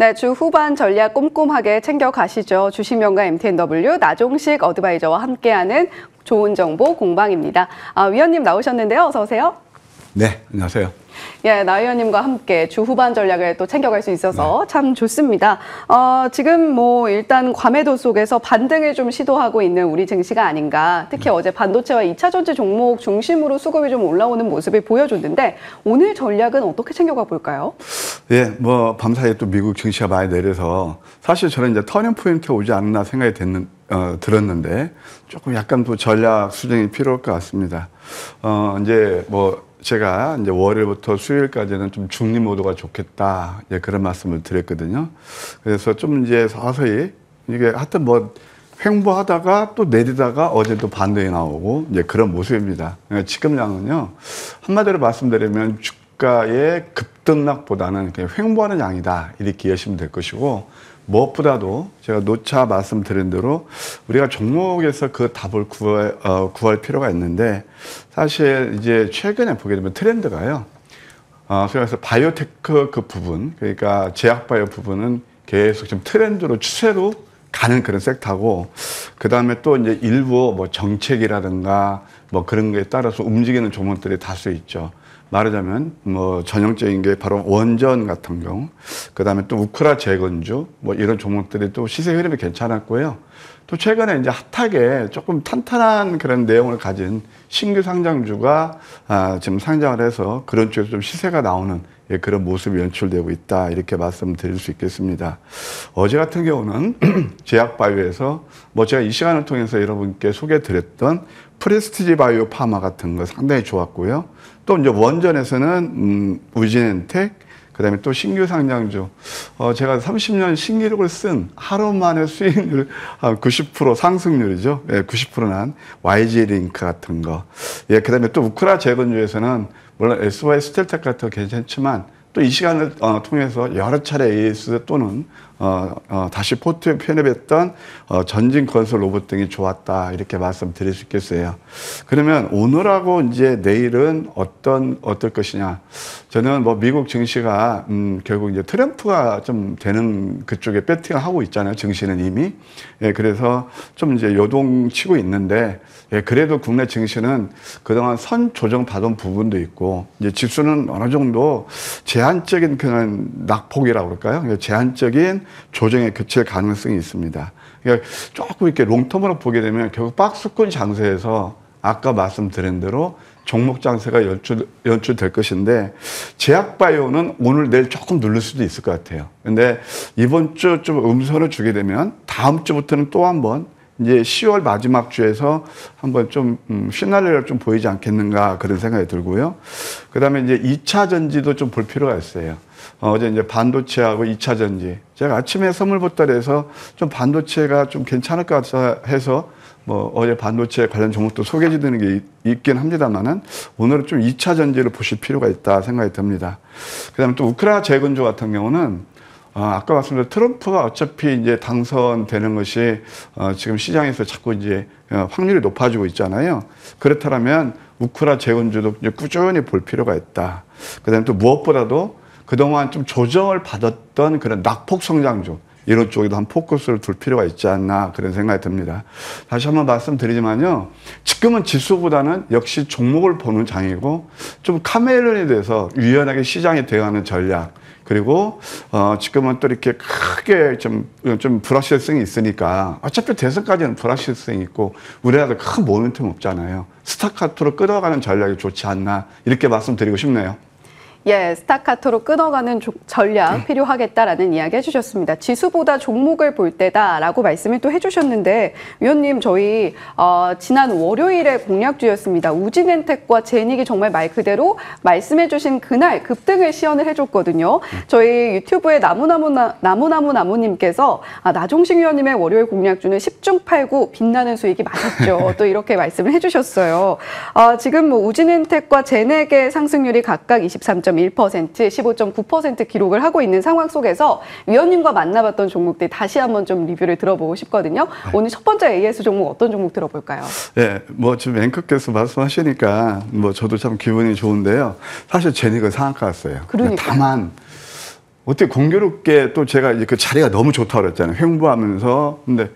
네, 주 후반 전략 꼼꼼하게 챙겨가시죠. 주식명가 MTNW 나종식 어드바이저와 함께하는 좋은 정보 공방입니다. 위원님 나오셨는데요. 어서 오세요. 네, 안녕하세요. 예, 나 의원님과 함께 주 후반 전략을 또 챙겨갈 수 있어서 참 좋습니다. 지금 뭐 일단 과매도 속에서 반등을 좀 시도하고 있는 우리 증시가 아닌가. 특히 어제 반도체와 2차 전지 종목 중심으로 수급이 좀 올라오는 모습을 보여줬는데 오늘 전략은 어떻게 챙겨가 볼까요? 예, 뭐 밤사이에 또 미국 증시가 많이 내려서 사실 저는 이제 터닝 포인트가 오지 않나 생각이 들었는데 조금 약간 또 전략 수정이 필요할 것 같습니다. 이제 뭐 제가 이제 월요일부터 수요일까지는 좀 중립 모드가 좋겠다. 예, 그런 말씀을 드렸거든요. 그래서 좀 이제 서서히 이게 하여튼 뭐 횡보하다가 또 내리다가 어제도 반등이 나오고 이제 그런 모습입니다. 지금량은요, 한마디로 말씀드리면 주가의 급등락보다는 그냥 횡보하는 양이다. 이렇게 이해하시면 될 것이고, 무엇보다도 제가 노차 말씀드린 대로 우리가 종목에서 그 답을 구할 필요가 있는데, 사실 이제 최근에 보게 되면 트렌드가요. 그래서 바이오테크 그 부분, 그러니까 제약바이오 부분은 계속 지금 트렌드로 추세로 가는 그런 섹터고, 그 다음에 또 이제 일부 뭐 정책이라든가 뭐 그런 거에 따라서 움직이는 종목들이 다수 있죠. 말하자면 뭐 전형적인 게 바로 원전 같은 경우, 그 다음에 또 우크라 재건주 뭐 이런 종목들이 또 시세 흐름이 괜찮았고요. 또 최근에 이제 핫하게 조금 탄탄한 그런 내용을 가진 신규 상장주가 지금 상장을 해서 그런 쪽에서 좀 시세가 나오는 그런 모습이 연출되고 있다. 이렇게 말씀드릴 수 있겠습니다. 어제 같은 경우는 제약바이오에서 뭐 제가 이 시간을 통해서 여러분께 소개드렸던 프레스티지 바이오 파마 같은 거 상당히 좋았고요. 또 이제 원전에서는 우진엔텍, 그 다음에 또 신규 상장주, 제가 30년 신기록을 쓴 하루 만에 수익률 한 90% 상승률이죠. 예, 90% 난 YG링크 같은 거. 예, 그 다음에 또 우크라 재건주에서는 물론 SY 스텔텍 같은 거 괜찮지만 또 이 시간을 통해서 여러 차례 AS 또는 다시 포트에 편입했던 전진 건설 로봇 등이 좋았다. 이렇게 말씀드릴 수 있겠어요. 그러면 오늘하고 이제 내일은 어떨 것이냐. 저는 뭐 미국 증시가 결국 이제 트럼프가 좀 되는 그쪽에 배팅을 하고 있잖아요. 증시는 이미. 예, 그래서 좀 이제 요동치고 있는데, 예, 그래도 국내 증시는 그동안 선 조정 받은 부분도 있고, 이제 지수는 어느 정도 제한적인 그런 낙폭이라고 그럴까요? 제한적인 조정에 그칠 가능성이 있습니다. 그러니까 조금 이렇게 롱텀으로 보게 되면 결국 박스권 장세에서 아까 말씀드린 대로 종목 장세가 연출될 것인데, 제약바이오는 오늘 내일 조금 누를 수도 있을 것 같아요. 근데 이번 주 좀 음선을 주게 되면 다음 주부터는 또 한번 이제 10월 마지막 주에서 한번 좀 시나리오를 좀 보이지 않겠는가 그런 생각이 들고요. 그 다음에 이제 2차 전지도 좀 볼 필요가 있어요. 어제 이제 반도체하고 2차 전지. 제가 아침에 선물 보따리에서 좀 반도체가 좀 괜찮을 것 같아 해서 뭐 어제 반도체 관련 종목도 소개해드리는 게 있긴 합니다만은 오늘은 좀 2차 전지를 보실 필요가 있다 생각이 듭니다. 그 다음에 또 우크라 재건주 같은 경우는 아까 말씀드린 트럼프가 어차피 이제 당선되는 것이 지금 시장에서 자꾸 이제 확률이 높아지고 있잖아요. 그렇다면 우크라 재건주도 이제 꾸준히 볼 필요가 있다. 그다음에 또 무엇보다도 그동안 좀 조정을 받았던 그런 낙폭 성장주 이런 쪽에도 한 포커스를 둘 필요가 있지 않나 그런 생각이 듭니다. 다시 한번 말씀드리지만요. 지금은 지수보다는 역시 종목을 보는 장이고 좀 카멜론이 돼서 유연하게 시장에 대응하는 전략, 그리고 지금은 또 이렇게 크게 좀 불확실성이 있으니까 어차피 대선까지는 불확실성이 있고 우리나라도 큰 모멘텀 없잖아요. 스타카토로 끌어가는 전략이 좋지 않나 이렇게 말씀드리고 싶네요. 예, 스타카토로 끊어가는 전략 필요하겠다라는 이야기 해주셨습니다. 지수보다 종목을 볼 때다라고 말씀을 또 해주셨는데, 위원님 저희 지난 월요일에 공약주였습니다. 우진엔텍과 제닉이 정말 말 그대로 말씀해주신 그날 급등을 시연을 해줬거든요. 저희 유튜브에 나무님께서 나종식 위원님의 월요일 공약주는 10중 8구 빛나는 수익이 맞았죠. 또 이렇게 말씀을 해주셨어요. 지금 뭐 우진엔텍과 제넥의 상승률이 각각 23.1%, 15.9% 기록을 하고 있는 상황 속에서 위원님과 만나봤던 종목들 다시 한번 좀 리뷰를 들어보고 싶거든요. 네. 오늘 첫 번째 AS 종목 어떤 종목 들어볼까요? 네, 뭐 지금 앵커께서 말씀하시니까 뭐 저도 참 기분이 좋은데요. 사실 제닉은 상한가였어요. 그러니까. 다만 어떻게 공교롭게 또 제가 이제 그 자리가 너무 좋다고 그랬잖아요. 횡보하면서. 근데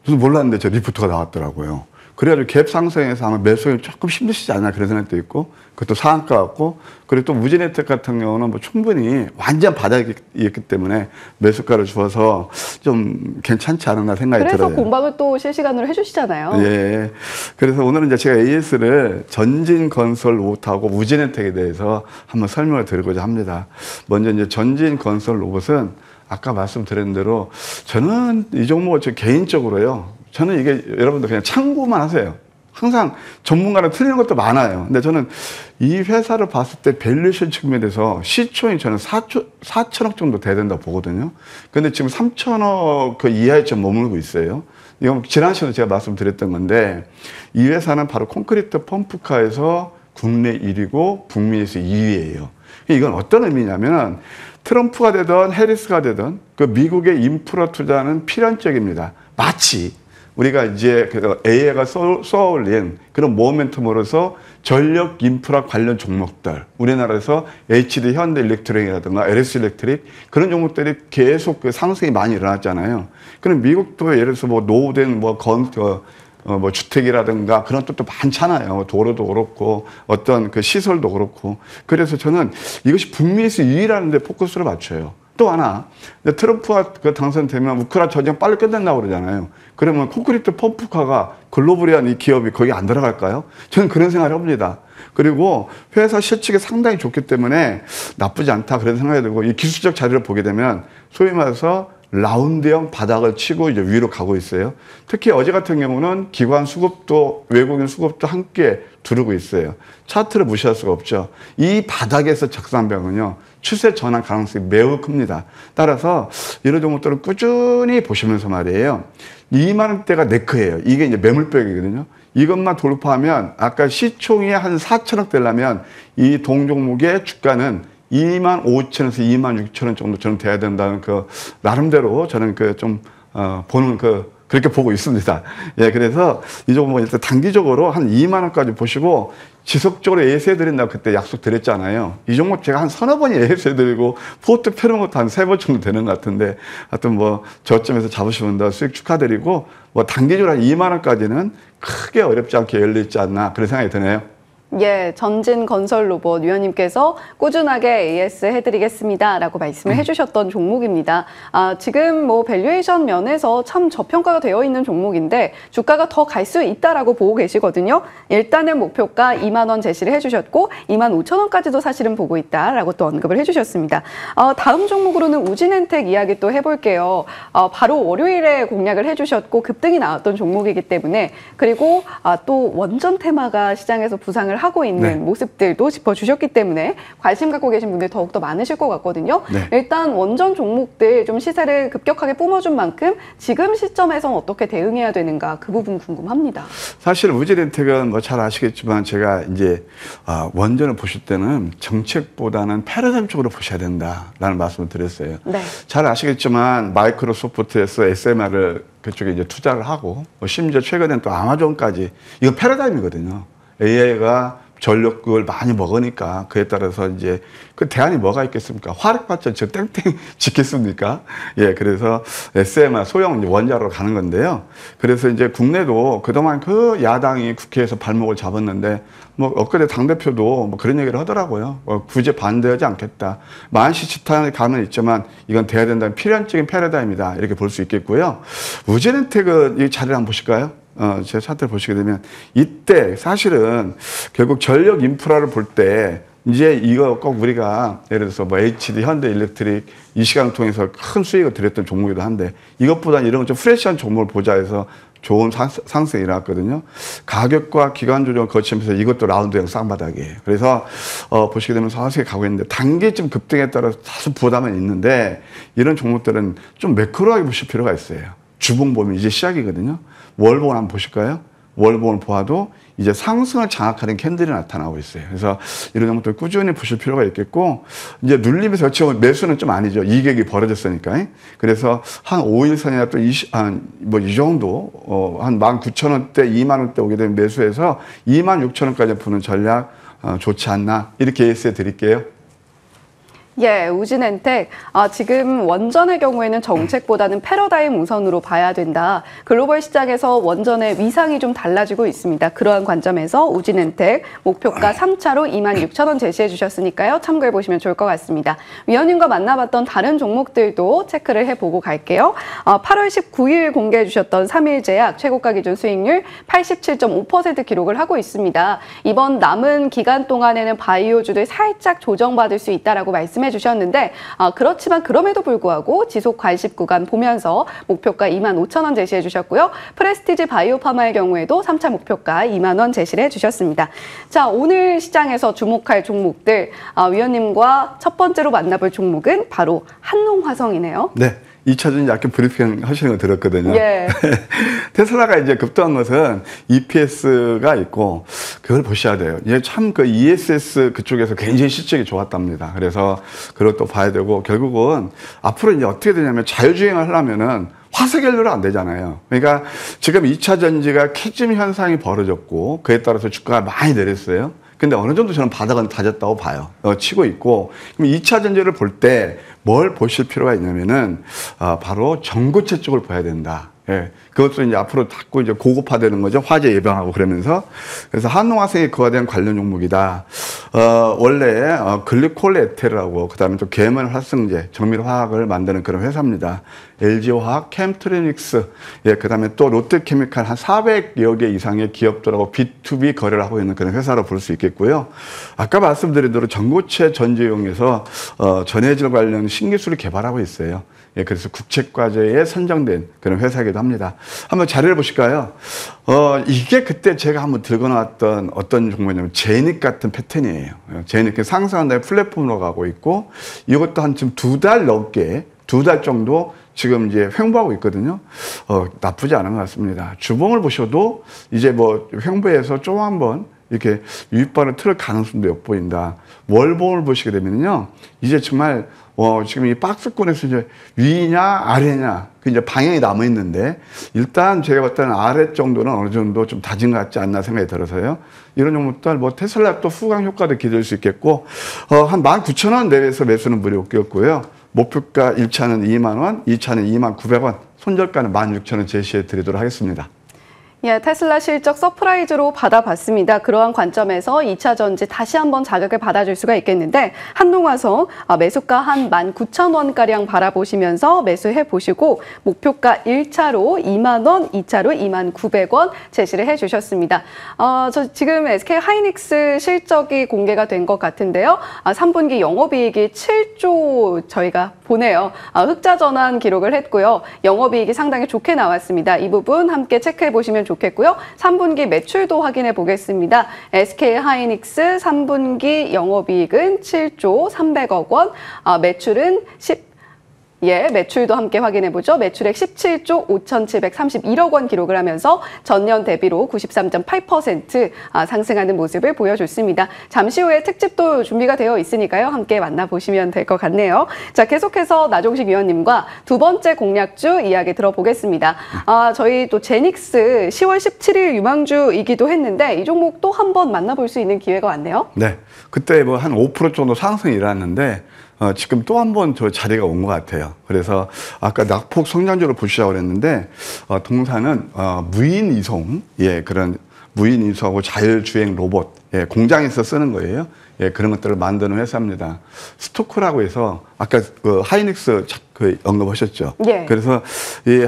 저도 몰랐는데 저 리포트가 나왔더라고요. 그래가지고 갭 상승에서 아마 매수가 조금 힘드시지 않나 그런 생각도 있고, 그것도 상한가 같고, 그리고 또 우진혜택 같은 경우는 뭐 충분히 완전 바닥이었기 때문에 매수가를 주어서 좀 괜찮지 않았나 생각이 들어요. 그래서 공방을 또 실시간으로 해주시잖아요. 예. 그래서 오늘은 이제 제가 AS를 전진건설 로봇하고 우진혜택에 대해서 한번 설명을 드리고자 합니다. 먼저 이제 전진건설 로봇은 아까 말씀드린 대로 저는 이 종목을 개인적으로요. 저는 이게 여러분들 그냥 참고만 하세요. 항상 전문가랑 틀리는 것도 많아요. 근데 저는 이 회사를 봤을 때 밸류에이션 측면에서 시총이 저는 4천억 정도 돼야 된다고 보거든요. 근데 지금 3천억 그 이하에 좀 머물고 있어요. 이건 지난 시간에 제가 말씀드렸던 건데, 이 회사는 바로 콘크리트 펌프카에서 국내 1위고 북미에서 2위예요. 이건 어떤 의미냐면 트럼프가 되든 해리스가 되든 그 미국의 인프라 투자는 필연적입니다. 마치 우리가 이제 AI가 쏘아올린 그런 모멘텀으로서 전력 인프라 관련 종목들, 우리나라에서 HD 현대일렉트릭이라든가 LS 일렉트릭 그런 종목들이 계속 그 상승이 많이 일어났잖아요. 그럼 미국도 예를 들어서 뭐 노후된 뭐 주택이라든가 그런 것도 많잖아요. 도로도 그렇고 어떤 그 시설도 그렇고. 그래서 저는 이것이 북미에서 유일한 데 포커스를 맞춰요. 또 하나, 트럼프가 당선되면 우크라이나 전쟁 빨리 끝낸다고 그러잖아요. 그러면 콘크리트 펌프카가 글로벌한 이 기업이 거기 안 들어갈까요? 저는 그런 생각을 합니다. 그리고 회사 실적이 상당히 좋기 때문에 나쁘지 않다 그런 생각이 들고, 이 기술적 자료를 보게 되면 소위 말해서 라운드형 바닥을 치고 이제 위로 가고 있어요. 특히 어제 같은 경우는 기관 수급도 외국인 수급도 함께 두르고 있어요. 차트를 무시할 수가 없죠. 이 바닥에서 적산병은요, 추세 전환 가능성이 매우 큽니다. 따라서 이런 종목들은 꾸준히 보시면서 말이에요. 2만 원대가 네크예요. 이게 이제 매물벽이거든요. 이것만 돌파하면 아까 시총이 한 4천억 되려면 이 동종목의 주가는 2만 5천에서 2만 6천 원 정도 저는 돼야 된다는 그 나름대로 저는 보는 그렇게 보고 있습니다. 예, 그래서 이 종목은 일단 단기적으로 한 2만 원까지 보시고 지속적으로 예수해드린다고 그때 약속드렸잖아요. 이 종목 제가 한 서너 번이 예수해드리고 포트 펴는 것도 한 3번 정도 되는 것 같은데, 하여튼 뭐 저점에서 잡으시면 더 수익 축하드리고, 뭐 단기적으로 한 2만 원까지는 크게 어렵지 않게 열리지 않나 그런 생각이 드네요. 예, 전진건설로봇 위원님께서 꾸준하게 AS 해드리겠습니다 라고 말씀을 해주셨던 종목입니다. 지금 뭐 밸류에이션 면에서 참 저평가가 되어 있는 종목인데 주가가 더 갈 수 있다라고 보고 계시거든요. 일단은 목표가 2만 원 제시를 해주셨고 2만 5천 원까지도 사실은 보고 있다라고 또 언급을 해주셨습니다. 다음 종목으로는 우진엔텍 이야기 또 해볼게요. 바로 월요일에 공략을 해주셨고 급등이 나왔던 종목이기 때문에, 그리고 또 원전 테마가 시장에서 부상을 하고 있는 네. 모습들도 짚어주셨기 때문에 관심 갖고 계신 분들 더욱더 많으실 것 같거든요. 네. 일단 원전 종목들 좀 시세를 급격하게 뿜어준 만큼 지금 시점에선 어떻게 대응해야 되는가, 그 부분 궁금합니다. 사실 우진엔텍은 뭐 잘 아시겠지만 제가 이제 원전을 보실 때는 정책보다는 패러다임적으로 보셔야 된다라는 말씀을 드렸어요. 네. 잘 아시겠지만 마이크로소프트에서 SMR을 그쪽에 이제 투자를 하고, 심지어 최근엔 또 아마존까지, 이거 패러다임이거든요. AI가 전력을 많이 먹으니까 그에 따라서 이제 그 대안이 뭐가 있겠습니까? 화력발전 저 땡땡 짓겠습니까? 예, 그래서 SMR 소형 원자로로 가는 건데요. 그래서 이제 국내도 그동안 그 야당이 국회에서 발목을 잡았는데, 뭐 엊그제 당대표도 뭐 그런 얘기를 하더라고요. 굳이 반대하지 않겠다. 만시치탄의 감은 있지만 이건 돼야 된다는 필연적인 패러다임이다, 이렇게 볼 수 있겠고요. 우진엔텍은 이 자리를 한번 보실까요? 제 차트를 보시게 되면 이때 사실은 결국 전력 인프라를 볼 때 이제 이거 꼭 우리가 예를 들어서 뭐 HD 현대일렉트릭 이 시간을 통해서 큰 수익을 드렸던 종목이기도 한데, 이것보다는 이런 좀 프레시한 종목을 보자 해서 좋은 상승이 일어났거든요. 가격과 기간 조정을 거치면서 이것도 라운드형 쌍바닥이에요. 그래서 보시게 되면 서서히 가고 있는데, 단기쯤 급등에 따라서 다소 부담은 있는데 이런 종목들은 좀 매크로하게 보실 필요가 있어요. 주봉 보면 이제 시작이거든요. 월봉을 한번 보실까요? 월봉을 보아도 이제 상승을 장악하는 캔들이 나타나고 있어요. 그래서 이런 점도 꾸준히 보실 필요가 있겠고, 이제 눌림에서 어찌보면 매수는 좀 아니죠. 이격이 벌어졌으니까. 그래서 한 5일선이나 또 뭐 이 정도, 한 19,000원대, 2만원대 오게 되면 매수해서 26,000원까지 보는 전략 좋지 않나, 이렇게 예스해 드릴게요. 예, 우진엔텍. 지금 원전의 경우에는 정책보다는 패러다임 우선으로 봐야 된다. 글로벌 시장에서 원전의 위상이 좀 달라지고 있습니다. 그러한 관점에서 우진엔텍 목표가 3차로 26,000원 제시해 주셨으니까요. 참고해 보시면 좋을 것 같습니다. 위원님과 만나봤던 다른 종목들도 체크를 해보고 갈게요. 8월 19일 공개해 주셨던 3일제약 최고가 기준 수익률 87.5% 기록을 하고 있습니다. 이번 남은 기간 동안에는 바이오주들 살짝 조정받을 수 있다라고 말씀해 주셨는데 그렇지만 그럼에도 불구하고 지속 관심 구간 보면서 목표가 25,000원 제시해 주셨고요. 프레스티지 바이오파마의 경우에도 3차 목표가 2만 원 제시를 해주셨습니다. 자, 오늘 시장에서 주목할 종목들 위원님과 첫 번째로 만나볼 종목은 바로 한농화성이네요. 네. 2차전 약간 브리핑 하시는 거 들었거든요. 예. 테슬라가 이제 급등한 것은 EPS가 있고, 그걸 보셔야 돼요. 이게 참 그 ESS 그쪽에서 굉장히 실적이 좋았답니다. 그래서 그것도 봐야 되고, 결국은 앞으로 이제 어떻게 되냐면 자율주행을 하려면은 화석 연료로 안 되잖아요. 그러니까 지금 2차 전지가 캐즘 현상이 벌어졌고, 그에 따라서 주가가 많이 내렸어요. 근데 어느 정도 저는 바닥은 다졌다고 봐요. 치고 있고. 그럼 2차 전지를 볼 때 뭘 보실 필요가 있냐면은, 바로 전고체 쪽을 봐야 된다. 예. 그것도 이제 앞으로 자꾸 이제 고급화되는 거죠. 화재 예방하고 그러면서. 그래서 한농화성이 그와 대한 관련 종목이다. 원래, 글리콜 에테르라고, 그 다음에 또 계면 활성제, 정밀 화학을 만드는 그런 회사입니다. LG화학, 캠트로닉스, 예, 그 다음에 또 롯데케미칼 한 400여 개 이상의 기업들하고 B2B 거래를 하고 있는 그런 회사로 볼 수 있겠고요. 아까 말씀드린 대로 전고체 전지용에서, 전해질 관련 신기술을 개발하고 있어요. 예, 그래서 국책과제에 선정된 그런 회사이기도 합니다. 한번 자료를 보실까요? 이게 그때 제가 한번 들고 나왔던 어떤 종목이냐면 제닉 같은 패턴이에요. 제닉 상승한 다음에 플랫폼으로 가고 있고, 이것도 한 지금 2달 넘게, 2달 정도 지금 이제 횡보하고 있거든요. 나쁘지 않은 것 같습니다. 주봉을 보셔도 이제 뭐 횡보해서 좀 한번 이렇게 유입발을 틀을 가능성도 엿보인다. 월봉을 보시게 되면요. 이제 정말 지금 이 박스권에서 이제 위냐 아래냐 그 이제 방향이 남아 있는데, 일단 제가 봤을 때는 아래 정도는 어느 정도 좀 다진 것 같지 않나 생각이 들어서요. 이런 종목들 뭐 테슬라 또 후광 효과도 기대할 수 있겠고, 한 19,000원 내외에서 매수는 무료였고요. 목표가 1차는 2만 원, 2차는 2만 900원, 손절가는 16,000원 제시해 드리도록 하겠습니다. 예, 테슬라 실적 서프라이즈로 받아봤습니다. 그러한 관점에서 2차 전지 다시 한번 자극을 받아줄 수가 있겠는데, 한농화성 매수가 한 19,000원가량 바라보시면서 매수해 보시고, 목표가 1차로 2만 원, 2차로 2만 900원 제시를 해주셨습니다. 저 지금 SK 하이닉스 실적이 공개가 된 것 같은데요. 3분기 영업이익이 7조 저희가 보네요. 흑자 전환 기록을 했고요. 영업이익이 상당히 좋게 나왔습니다. 이 부분 함께 체크해 보시면 좋겠고요. 3분기 매출도 확인해 보겠습니다. SK 하이닉스 3분기 영업이익은 7조 300억 원, 매출은 매출도 함께 확인해보죠. 매출액 17조 5,731억 원 기록을 하면서 전년 대비로 93.8% 상승하는 모습을 보여줬습니다. 잠시 후에 특집도 준비가 되어 있으니까요. 함께 만나보시면 될 것 같네요. 자, 계속해서 나종식 위원님과 두 번째 공략주 이야기 들어보겠습니다. 저희 또 제닉스 10월 17일 유망주이기도 했는데, 이 종목 또 한 번 만나볼 수 있는 기회가 왔네요. 네. 그때 뭐 한 5% 정도 상승이 일어났는데, 지금 또 한 번 저 자리가 온 것 같아요. 그래서 아까 낙폭 성장주를 보시라고 그랬는데, 동사는 무인 이송, 예, 그런 무인 이송하고 자율주행 로봇, 예, 공장에서 쓰는 거예요. 예, 그런 것들을 만드는 회사입니다. 스토크라고 해서 아까 그 하이닉스 언급하셨죠. 예. 그래서 이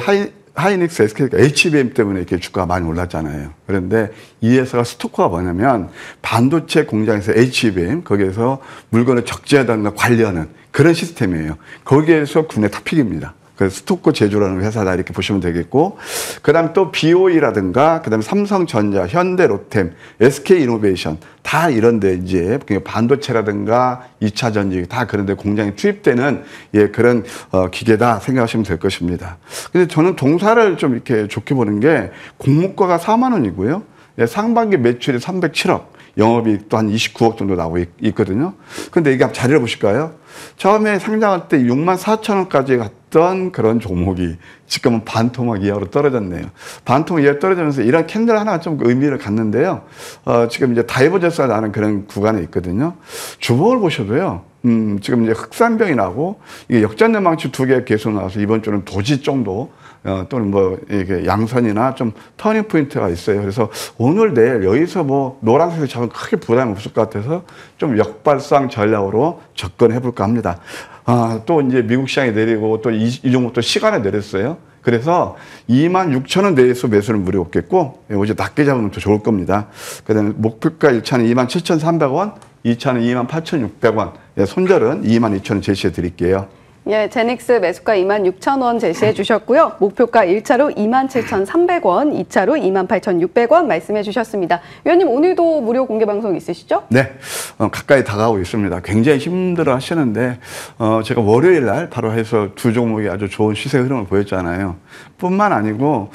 하이닉스 SK가 HBM 때문에 이렇게 주가가 많이 올랐잖아요. 그런데 이 회사가 스토커가 뭐냐면 반도체 공장에서 HBM, 거기에서 물건을 적재하다는 관리하는 그런 시스템이에요. 거기에서 국내 탑픽입니다. 그래서 스토커 제조라는 회사다 이렇게 보시면 되겠고, 그 다음 또 BOE라든가, 그 다음에 삼성전자, 현대, 로템, SK이노베이션 다 이런데 이제 반도체라든가 2차 전지 다 그런데 공장에 투입되는 그런 기계다 생각하시면 될 것입니다. 근데 저는 동사를 좀 이렇게 좋게 보는 게 공모가가 4만 원이고요. 상반기 매출이 307억, 영업이익도 한 29억 정도 나오고 있거든요. 근데 이게 한번 자리를 보실까요? 처음에 상장할 때 6만 4천 원까지 갔던 그런 종목이 지금은 반토막 이하로 떨어졌네요. 반토막 이하로 떨어지면서 이런 캔들 하나가 좀 의미를 갖는데요. 지금 이제 다이버전스가 나는 그런 구간에 있거든요. 주봉을 보셔도요. 지금 이제 흑산병이 나고 이게 역전된 망치 2개 계속 나와서 이번 주는 도지 정도 또는 뭐 이게 양선이나 좀 터닝 포인트가 있어요. 그래서 오늘 내일 여기서 뭐 노란색을 잡으면 크게 부담이 없을 것 같아서 좀 역발상 전략으로 접근해 볼까 합니다. 또 이제 미국 시장이 내리고 또 이 종목 또 시간에 내렸어요. 그래서 26,000원 내에서 매수는 무리 없겠고 어제 낮게 잡으면 더 좋을 겁니다. 그다음에 목표가 1차는 27,300원, 2차는 28,600원, 손절은 22,000원 제시해 드릴게요. 예, 제닉스 매수가 26,000원 제시해 주셨고요. 목표가 1차로 27,300원, 2차로 28,600원 말씀해 주셨습니다. 위원님, 오늘도 무료 공개 방송 있으시죠? 네, 가까이 다가오고 있습니다. 굉장히 힘들어 하시는데 제가 월요일 날 바로 해서 두 종목이 아주 좋은 시세 흐름을 보였잖아요. 뿐만 아니고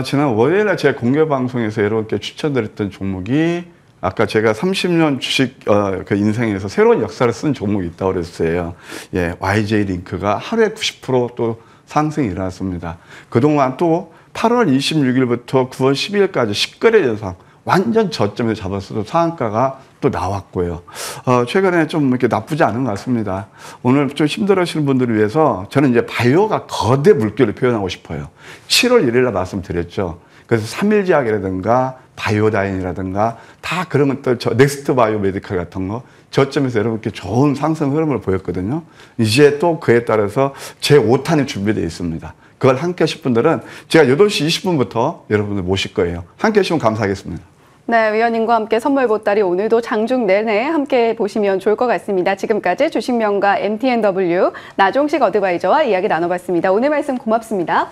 지난 월요일 날 제가 공개 방송에서 이렇게 추천드렸던 종목이 아까 제가 30년 주식 그 인생에서 새로운 역사를 쓴 종목이 있다고 그랬어요. 예, YJ 링크가 하루에 90% 상승이 일어났습니다. 그동안 또 8월 26일부터 9월 12일까지 10거래 연상 완전 저점에서 잡았어도 상한가가 또 나왔고요. 최근에 좀 이렇게 나쁘지 않은 것 같습니다. 오늘 좀 힘들어하시는 분들을 위해서 저는 이제 바이오가 거대 물결을 표현하고 싶어요. 7월 1일 날 말씀드렸죠. 그래서 3일제약이라든가 바이오다인이라든가 다 그러면 또 넥스트 바이오 메디칼 같은 거 저점에서 여러분 이렇게 좋은 상승 흐름을 보였거든요. 이제 또 그에 따라서 제 5탄이 준비되어 있습니다. 그걸 함께 하실 분들은 제가 8시 20분부터 여러분들 모실 거예요. 함께 해주시면 감사하겠습니다. 네, 위원님과 함께 선물 보따리 오늘도 장중 내내 함께 보시면 좋을 것 같습니다. 지금까지 주식명가 MTNW 나종식 어드바이저와 이야기 나눠봤습니다. 오늘 말씀 고맙습니다.